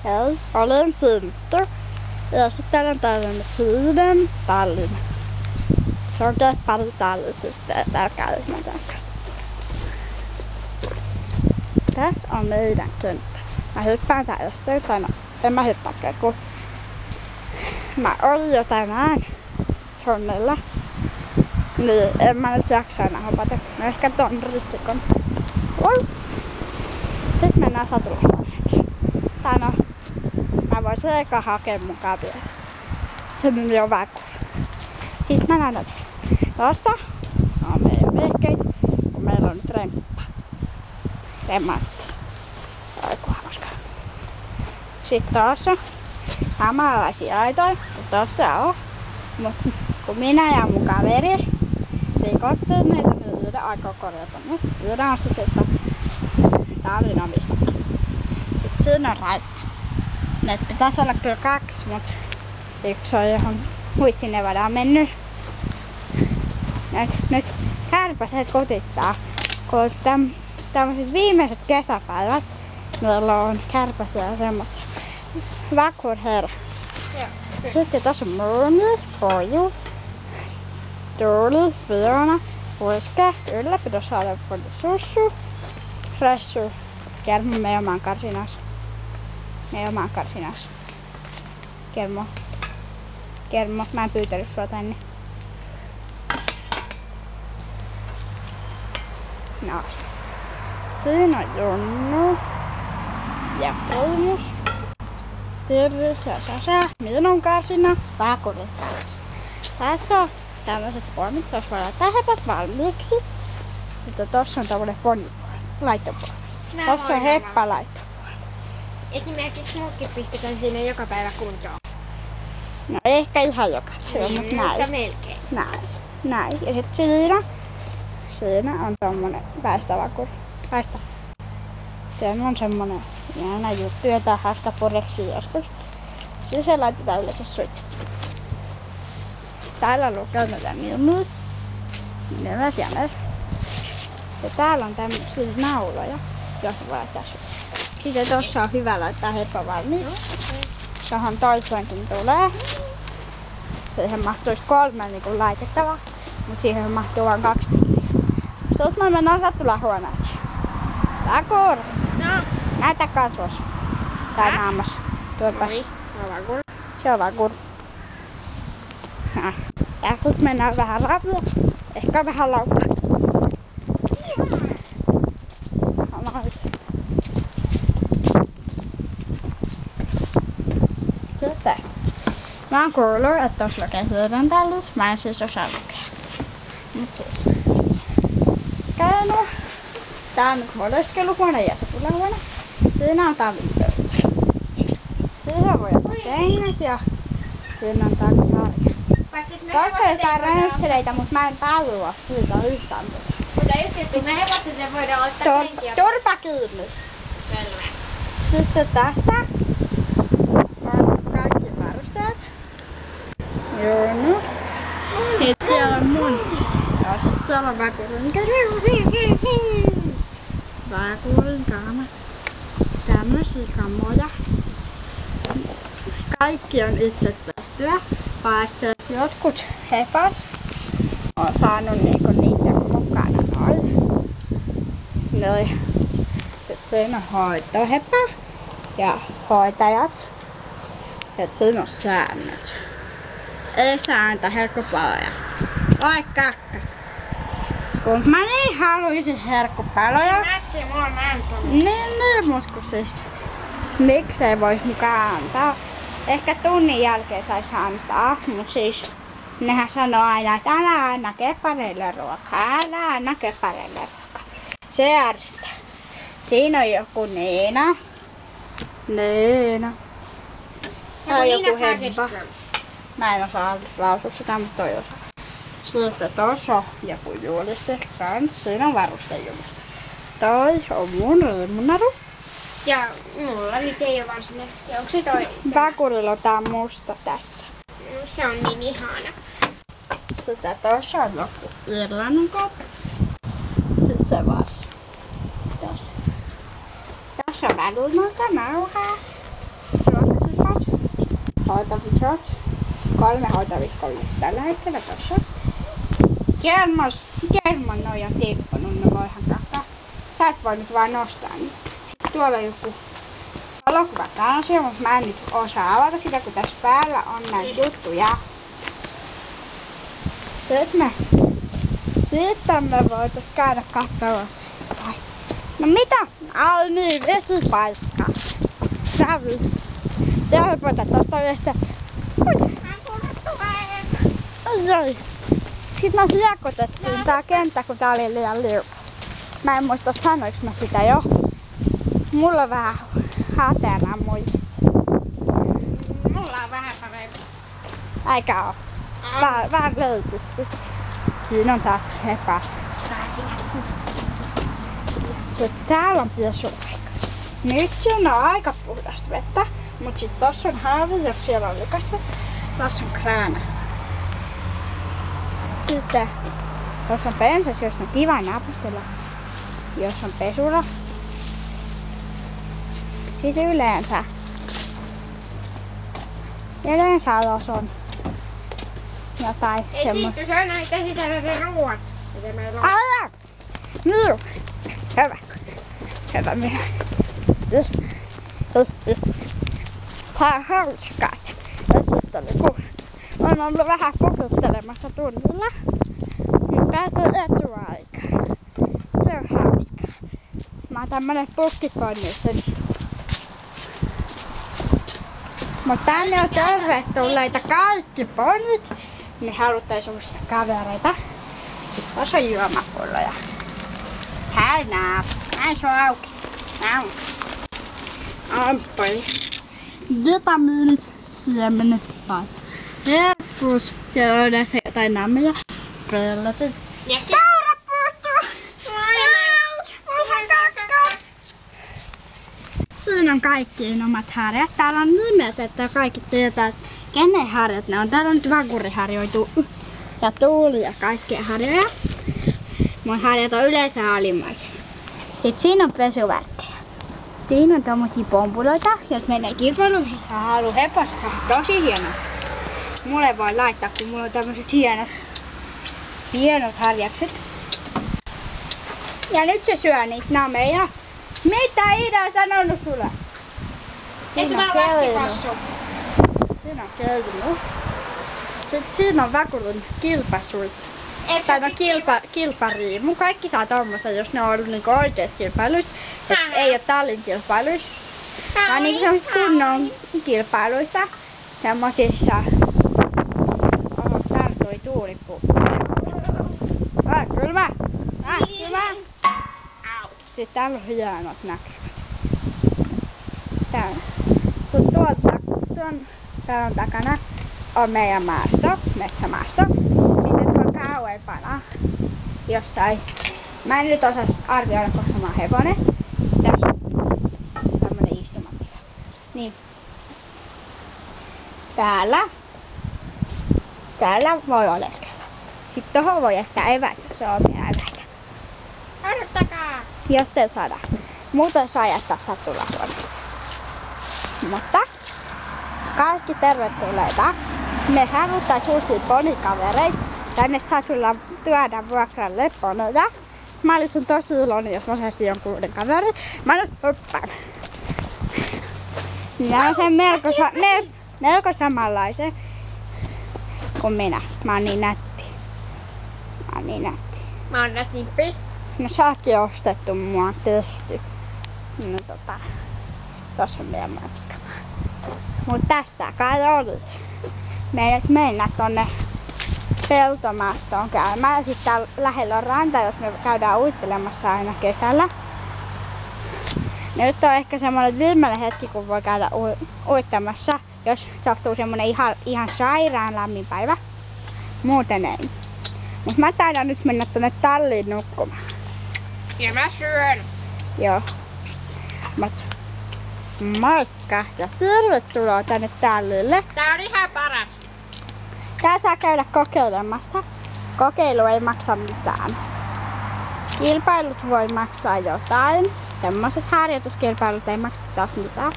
Hei, olen Sinttu. Ja sitten on tällainen Hiiden Tallinna. Se on pari talli sitten täällä käymättä. Tässä on meidän könttä. Mä hyppään tää estein, tai no, en mä hyppääkään, kun mä olin jo tänään tonnella. Niin en mä nyt jaksa enää hopata. No ehkä ton ristikon. Sitten mennään satulahuoneeseen. Tai no, mä voisin eka hakea mukaan vielä. Se nimi on Vakur. Sitten mä näen tossa on meidän vehkeit, kun meillä on nyt remppa. Remontti. Aiku hauska. Sitten tossa samanlaisia aitoja kuin tossa on. Mut kun minä ja mun kaveri rikottiin niitä, niin yhden aikaa korjata nyt. Yhden on sitten, että tää oli nomista. Sitten siinä on raita. Nyt pitäis olla kyllä 2, mut yksi on johon Huitsinevadaan mennyt. Nyt kärpäset kutittaa, kun tämmöiset viimeiset kesäpäivät meillä on kärpäsiä ja semmosia. Vakur herra. Sitten tässä on Moni, Poju, Tuuli, Fiona, Puiske, ylläpitosalueen Sussu, Ressu, Kermo meidän oman karsinas. Kermo, mä en pyytänyt sua tänne. No. Siinä on Junnu ja Primus, Tirri ja Sasa, minun karsina, Vakurin karsina. Tässä on tämmöiset puolit, jos voi laittaa hepät valmiiksi. Sitten tossa on tämmönen laittopuoli. Tossa on heppalaittopuoli. Esimerkiksi muutkin pistetään sinne joka päivä kuntoon. No ehkä ihan joka päivä, niin, mutta näin. mutta melkein. Näin. Ja sitten siinä on tommonen väistävakuri. Se on semmonen jäänä juttu, jota hasta pureksi joskus. Siis se laitetaan yleensä suitsit. Täällä lukee näitä nimet ja ne. Ja täällä on tämmösiä nauloja, jos voi laittaa suitsit. Sitten tossa on hyvä laittaa heppa valmiiksi. Tohon toiseenkin tulee. Siihen mahtuisi 3 niin laitettavaa, mutta siihen mahtuu vain 2 tilliä. Sitten mä mennään satulahuoneeseen. Vakur! No. Näytä kasvos. Tai naamassa. Tuopas. Vakur. Se on Vakur. Ja sit mennään vähän ravia. Ehkä vähän laukkaa. Sitten. Mä oon kuullut, että tossa lukee Hiiden talli. Mä en siis osaa lukea. Mut siis. Käynyt. Tää on nyt oleskeluhuone ja satulahuone. Siinä on tavipöytä. Siihen voi ottaa kengät ja siinä on takkarke. Tuossa on jotain rönsseleitä, mut mä en tajua siitä yhtään. Mutta just me hevosille voidaan ottaa kenkiä. Turpa kiinni. Selvä. Sitten tässä on kaikki varusteet. Joo. Sitten siellä on mun. Ja sit siellä on Vakurin kaama. Tämmösiä kamoja. Kaikki on itse tehtyä, paitsi että jotkut hepat on saanut niinku niiden mukana noin. Sitten siinä on hoitohepä ja hoitajat. Ja siinä on säännöt. Ei saa antaa herkkupaloja. Oi kakka. Kun mä niin haluisin herkkupaloja. Mäkin mulla on antanut. Niin, mut kun siis miksei vois mukaan antaa. Ehkä tunnin jälkeen sais antaa, mut siis nehän sanoo aina, että älä anna kepareille ruokaa, älä anna kepareille ruokaa. Se ärsyttää. Siinä on joku Niina. Tää on joku Heppa. Mä en osaa lausua sitä, mutta toi osaa. Sitten tossa on joku juoliste kans. Siinä on varustejuliste. Toi on mun limunaru. Ja mulla nyt ei oo varsinaisesti. Onko se toi? Vakurilla on tää musta tässä. Se on niin ihana. Sitten tossa on joku Irlannin koppi. Sitten se varsi. Tässä. Tässä on välillä nauhaa. hoitoviikot. 3 hoitoviikkoa tällä hetkellä tossa. Kerman noja tippunut, ne voi ihan kakkaa. Sä et voi nyt vaan nostaa niitä. Sitten tuolla on joku valokuvakansio, mutta mä en nyt osaa avata sitä, kun tässä päällä on näitä juttuja. Sitten me voitais käydä katsomassa jotain. No mitä? Ai niin, vesipaikka. Sävi. Te hypätä tosta vestä. Ai. Sitten mä hiekotettiin tää kenttä, kun tää oli liian liukas. Mä en muista sanoiks mä sitä jo. Mulla on vähän hatena muisti. Mulla on vähän parempi. Eikä oo. Vähän löytys. Siinä on taas hepat. Täällä on pesuaika. Nyt siinä on aika puhdasta vettä. Mut sit tossa on haavi, jos siellä on likasta vettä. Tossa on kraana. Sitten tossa on pensas, jos on kiva napustella. Jos on pesura. Sitten yleensä jos on jotain semmoista. Ei, se on aina käsitellä ne ruuat. Mitä meillä on. Älä! Nyt! Hyvä minä. Tää on hauskaa. Ja sitten kun on ollut vähän pukuttelemassa tunnilla, niin pääsee etuaikaan. Se on hauskaa. Mä oon tämmönen pukkikonnisen. Mutta tänne on tervetulleita kaikki ponit. Me haluttais uusia kavereita. Sitten tossa on juomapulloja. Täynnä. Näin se on auki. Näin. Ampoi. Vitamiinit, siemenet taas. Herkkut. Siellä on yleensä jotain nammeja. Relatit. Ja Kaura puuttuu! Siinä on kaikkien omat harjat. Täällä on nimet, että kaikki tietää, että kenen harjat ne on. Täällä on nyt vakuriharjoitu ja Tuuli ja kaikkia harjoja. Mun harjat on yleensä alimmaiset. Sitten siinä on pesuvärkkejä. Siinä on tommosia pompuloita, jos menee kilpailuihin ja haluu hepasta. Tosi hieno. Mulle voi laittaa, kun mulla on tämmöset hienot harjakset. Ja nyt se syö niitä nameja. Mitä Ida on sanonut sulle? Siinä on laskipassu. Siinä on keinu. Sitten siinä on vakuutun kilpasuitset. Tai no kilpariimu. Kaikki saa tommosta, jos ne on ollut niinku oikeissa kilpailuissa. Ei oo tallin kilpailuissa. Vaan niinku semmosissa kunnon kilpailuissa. Semmosissa. Täällä tuli tuulipuu. Kylmä! Kylmä! Sitten täällä on hienot näkymät. Täällä. Tuon talon takana on meidän maasto, metsämaasto. Sitten tuolla kauempana jossain. Mä en nyt osais arvioida, koska mä oon hevonen. Tässä on tämmönen istumatila. Niin. Täällä voi oleskella. Sitten tohon voi jättää eväät, jos on omia eväitä. Annattakaa! Jos se saadaan. Muuten saa jättää sattulahuoneeseen. Mutta kaikki tervetulleita. Me haluttais uusia ponikavereita. Tänne saa tuoda vuokralle ponoja. Mä olisin tosi iloinen, jos mä saisin jonkun uuden kaverin. Mä nyt hyppään. Minä on sen melko samanlaisen kuin minä. Mä oon niin nätti. Mä oon nätimpi. No säkin ostettu, mua on tehty. No tossa on meidän matsikama. Mut tästä kai oli. Me ei nyt mennä tonne peltomaastoon käymään. Ja sit täällä lähellä on ranta, jos me käydään uittelemassa aina kesällä. Nyt on ehkä semmonen viimeinen hetki, kun voi käydä uittamassa, jos sattuu semmonen ihan sairaan lämmin päivä. Muuten ei. Mut mä taidan nyt mennä tonne talliin nukkumaan. Ja mä syön. Joo. Mut moikka ja tervetuloa tänne tallille. Tää on ihan paras. Tää saa käydä kokeilemassa. Kokeilu ei maksa mitään. Kilpailut voi maksaa jotain. Semmoset harjoituskilpailut ei maksa taas mitään.